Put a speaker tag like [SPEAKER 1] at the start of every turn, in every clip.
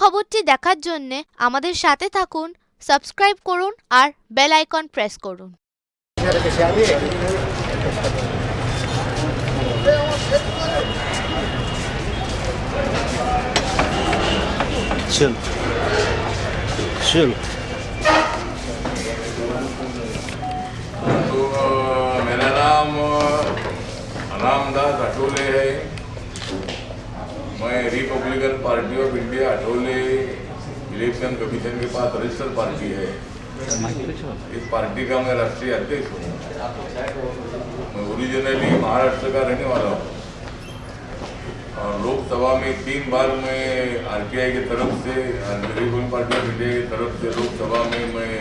[SPEAKER 1] খবরটি দেখার জন্য আমাদের সাথে থাকুন, সাবস্ক্রাইব করুন আর বেল আইকন প্রেস করুন।
[SPEAKER 2] चल चल
[SPEAKER 3] तो मेरा नाम अनामदास अटोले है। मैं Republican party of India Athawale election commission के पास रजिस्टर्ड पार्टी है। इस पार्टी का मैं राष्ट्रीय अध्यक्ष हूँ। मैं ओरिजिनली महाराष्ट्र का रहने वाला हूँ और लोकसभा में 3 बार मैं आरपीआई की तरफ से, रिपब्लिकन पार्टी ऑफ इंडिया की तरफ से लोकसभा में मैं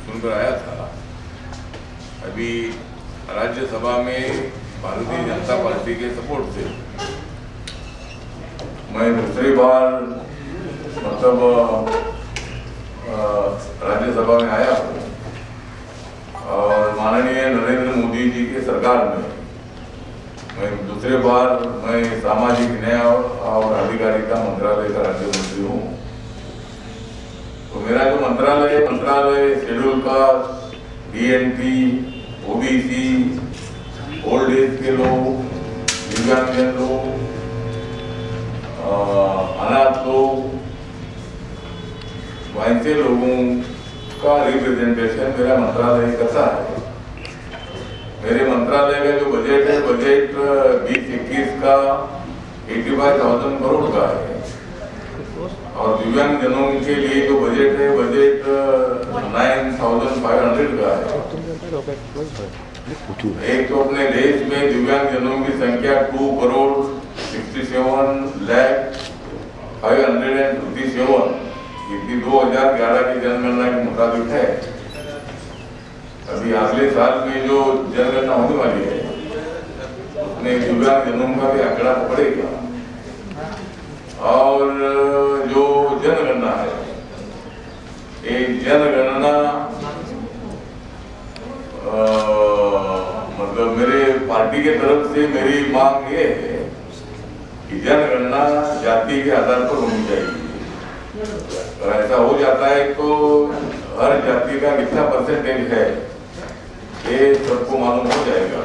[SPEAKER 3] चुनकर आया था। अभी राज्यसभा में भारतीय जनता पार्टी के सपोर्ट से मैं दूसरी बार मतलब राज्यसभा में आया हूँ और माननीय नरेंद्र मोदी जी की सरकार में मैं दूसरे बार मैं सामाजिक न्याय और अधिकारिता मंत्रालय का राज्य मंत्री हूँ। तो मेरा जो मंत्रालय schedule caste, DNT, OBC, old age के लोग, दिव्यांगजन लोग, अनाथ लोग, वैसे लोगों का रिप्रेजेंटेशन मेरा मंत्रालय करता है। मेरे मंत्रालय का जो बजट है, बजट 2021 का 85,000 करोड़ का है और दिव्यांगजनों के लिए जो बजट है, बजट 9,500 का है। एक तो अपने देश में दिव्यांगजनों की संख्या 2,67,557 इतनी 2011 की जनगणना के मुताबिक है। अभी अगले साल में जो जनगणना होने वाली है उसमें दिव्यांगजनों का भी आंकड़ा पकड़ेगा और जो जनगणना है, ये जनगणना मतलब मेरे पार्टी के तरफ से मेरी मांग ये है कि जनगणना जाति के आधार पर होनी चाहिए। अगर ऐसा हो जाता है तो हर जाति का कितना परसेंटेज है ये सबको मालूम हो जाएगा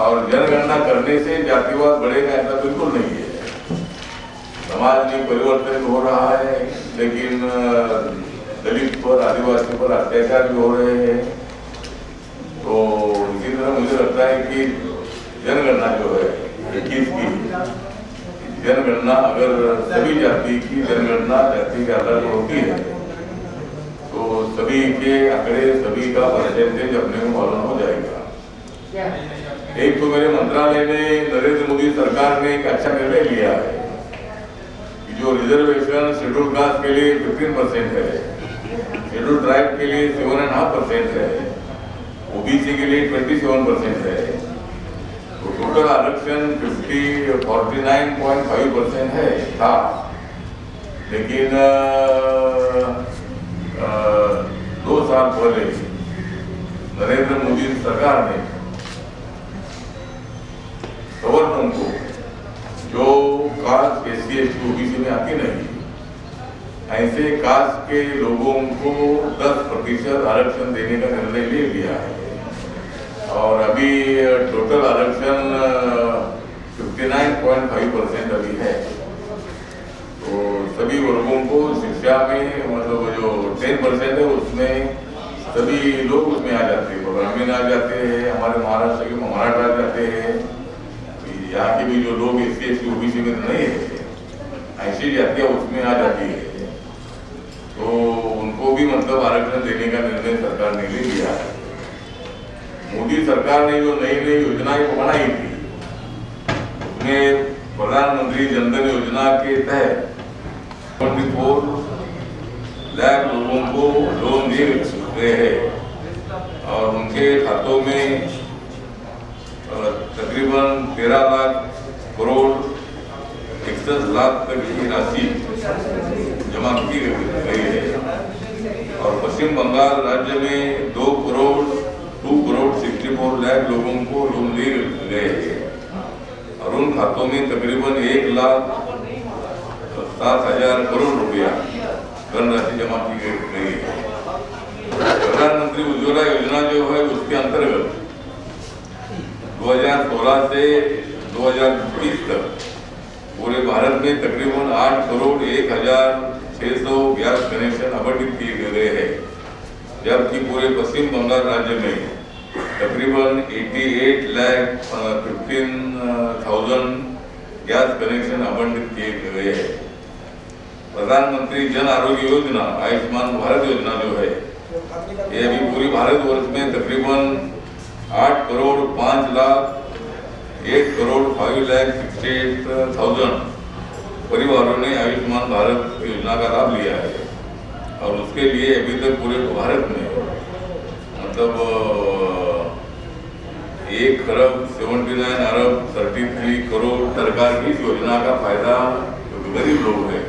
[SPEAKER 3] और जनगणना करने से जातिवाद बढ़ेगा ऐसा बिल्कुल नहीं है। समाज में परिवर्तन हो रहा है लेकिन दलित पर, आदिवासी पर अत्याचार भी हो रहे हैं। तो इसी तरह मुझे लगता है कि जनगणना जो है 21 की जनगणना अगर सभी जाति की जनगणना जाति के आधार पर होती है तो सभी के आंकड़े, सभी का परसेंटेज अपने को मालूम हो जाएगा। एक तो मेरे मंत्रालय ने, नरेंद्र मोदी सरकार ने एक अच्छा निर्णय लिया है कि जो रिजर्वेशन शेड्यूल कास्ट के लिए 15% है, शेड्यूल ट्राइब के लिए 7.5% है, ओबीसी के लिए 27% है, तो टोटल आरक्षण 49.5% है था। लेकिन 2 साल पहले नरेंद्र मोदी सरकार ने सवर्णों को, जो कास्ट SC ST OBC में आती नहीं, ऐसे कास्ट के लोगों को 10% आरक्षण देने का निर्णय ले लिया है और अभी टोटल आरक्षण 59.5% अभी है। तो सभी वर्गों को शिक्षा में मतलब जो 10% है उसमें सभी लोग उसमें आ जाते हैं, ग्रामीण आ जाते हैं, हमारे महाराष्ट्र के मराठा आ जाते हैं, यहाँ के भी जो लोग SC ST OBC में नहीं है ऐसी जातियाँ उसमें आ जाती है। तो उनको भी मतलब आरक्षण देने का निर्णय सरकार ने ले लिया है। मोदी सरकार ने जो नई नई योजनाएं बनाई थी उसमें प्रधानमंत्री जनधन योजना के तहत 24 लाख लोगों को लोन दिए गए हैं और उनके खातों में तकरीबन 13 लाख करोड़ 61 लाख तक की राशि जमा की गई है और पश्चिम बंगाल राज्य में 2 करोड़ 64 लाख लोगों को लोन दिए गए हैं और उन खातों में तकरीबन 1,00,000 7,000 करोड़ रुपया धनराशि जमा की गई है। प्रधानमंत्री उज्ज्वला योजना जो है उसके अंतर्गत 2016 से 2020 तक पूरे भारत में तकरीबन 8,01,600 गैस कनेक्शन आवंटित किए गए हैं, जबकि पूरे पश्चिम बंगाल राज्य में तकरीबन 88,15,000 गैस कनेक्शन आवंटित किए गए हैं। प्रधानमंत्री जन आरोग्य योजना, आयुष्मान भारत योजना जो है ये अभी पूरी भारतवर्ष में तकरीबन 8,05,68,000 परिवारों ने आयुष्मान भारत योजना का लाभ लिया है। और उसके लिए अभी तक पूरे भारत में मतलब 1,79,33 करोड़ सरकार की इस योजना का फायदा जो गरीब लोग हैं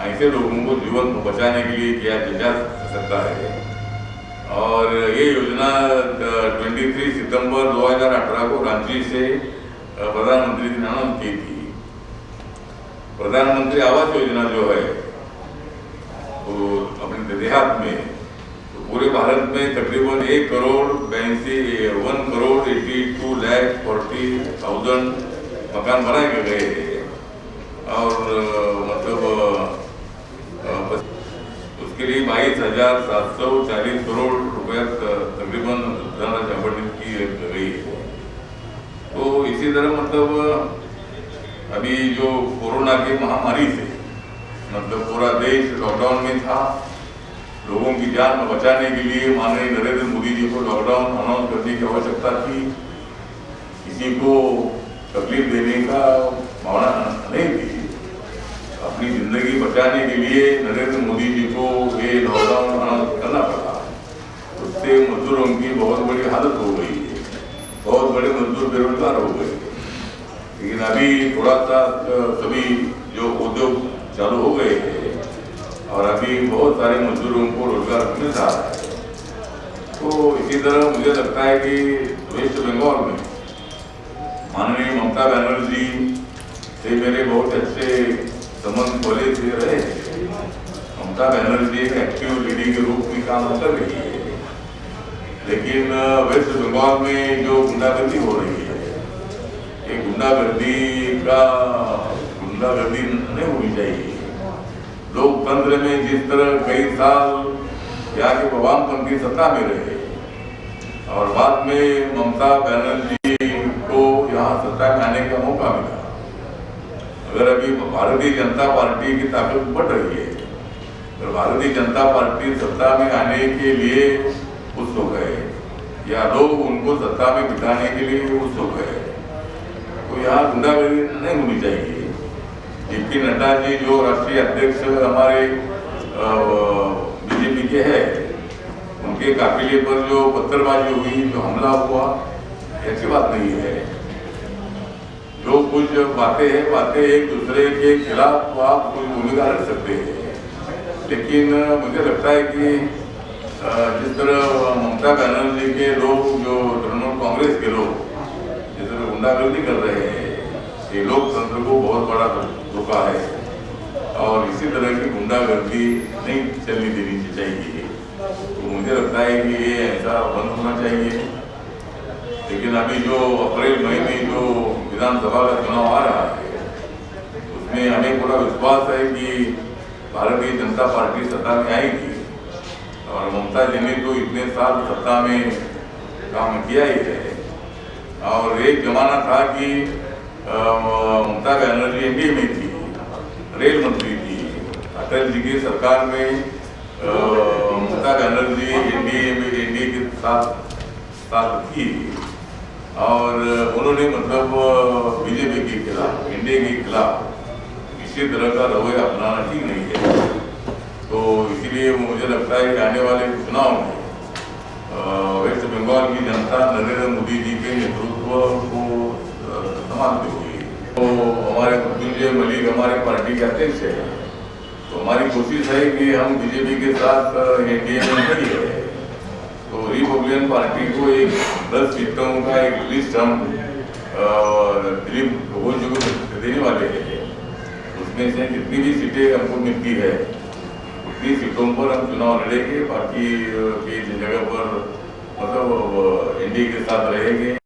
[SPEAKER 3] ऐसे लोगों को जीवन को बचाने के लिए किया जा सकता है। और ये योजना 23 सितंबर 2018 को रांची से प्रधानमंत्री जी ने अनाउंस की थी। प्रधानमंत्री आवास योजना जो है तो अपने देहात में तो पूरे भारत में तकरीबन 1,82,40,000 मकान बनाए गए हैं। और मतलब उसके लिए 22,740 करोड़ रुपया तकरीबन धनराशि आवंटित की गई है। तो इसी तरह मतलब अभी जो कोरोना की महामारी से मतलब पूरा देश लॉकडाउन में था, लोगों की जान बचाने के लिए माननीय नरेंद्र मोदी जी को लॉकडाउन अनाउंस करने की आवश्यकता थी। किसी को तकलीफ देने का भावना नहीं थी। अपनी जिंदगी बचाने के लिए नरेंद्र मोदी जी को ये लॉकडाउन अनाउंस करना पड़ा। उससे मजदूरों की बहुत बड़ी हालत हो गई है, बहुत बड़े मजदूर बेरोजगार हो गए। लेकिन अभी थोड़ा सा सभी जो उद्योग चालू हो गए हैं और अभी बहुत सारे मजदूरों को रोजगार मिल रहा है। तो इसी तरह मुझे लगता है कि वेस्ट बंगाल में माननीय ममता बनर्जी से मेरे बहुत अच्छे संबंध पहले से रहे। ममता बनर्जी एक एक्टिव लेडी के रूप में काम कर रही है, लेकिन वेस्ट बंगाल में जो गुंडागर्दी हो रही है ये गुंडागर्दी नहीं होनी चाहिए। लोकतंत्र में जिस तरह कई साल यहाँ के वामपंथी सत्ता में रहे और बाद में ममता बनर्जी को यहाँ सत्ता में आने का मौका मिला। अगर अभी भारतीय जनता पार्टी की ताकत बढ़ रही है तो भारतीय जनता पार्टी सत्ता में आने के लिए उत्सुक है या लोग उनको सत्ता में बिठाने के लिए उत्सुक है, तो यहाँ गुंडागर्दी नहीं होनी चाहिए। जेपी नड्डा जी जो राष्ट्रीय अध्यक्ष हमारे बीजेपी के हैं, उनके काफिले पर जो पत्थरबाजी हुई, जो हमला हुआ, ऐसी बात नहीं है। जो कुछ बातें एक दूसरे के खिलाफ आप कोई भूमिका रख सकते हैं, लेकिन मुझे लगता है कि जिस तरह ममता बनर्जी के लोग जो तृणमूल कांग्रेस के लोग जिस तरह गुंडागर्दी कर रहे हैं ये लोकतंत्र को बहुत बड़ा धोखा है और इसी तरह की गुंडागर्दी नहीं चलनी देनी चाहिए। तो मुझे लगता है कि ये ऐसा बंद होना चाहिए। लेकिन अभी जो अप्रैल मई में जो विधानसभा का चुनाव आ रहा है उसमें हमें पूरा विश्वास है कि भारतीय जनता पार्टी सत्ता में आएगी। और ममता जी ने तो इतने साल सत्ता में काम किया ही है। और एक जमाना था कि ममता बनर्जी एनडीए में थी, रेल मंत्री थी। अटल जी की सरकार में ममता बनर्जी एनडीए के साथ थी और उन्होंने मतलब बीजेपी के खिलाफ, एनडीए के खिलाफ इसी तरह का रवैया अपनाना ठीक नहीं है। तो इसीलिए मुझे लगता है कि आने वाले चुनाव में वेस्ट बंगाल की जनता नरेंद्र मोदी जी के नेतृत्व को संभालती होगी। तो हमारे मृत्युंजय मलिक हमारे पार्टी के अध्यक्ष है, तो हमारी कोशिश है कि हम बीजेपी के साथ एनडीए में नहीं है। तो रिपब्लिकन पार्टी को एक 10 सीटों का एक लिस्ट हम दिलीप घोष जी को देने वाले हैं। इसमें से जितनी भी सीटें हमको मिलती है उतनी सीटों पर हम चुनाव लड़ेंगे, बाकी की जगह पर मतलब एनडीए के साथ रहेंगे।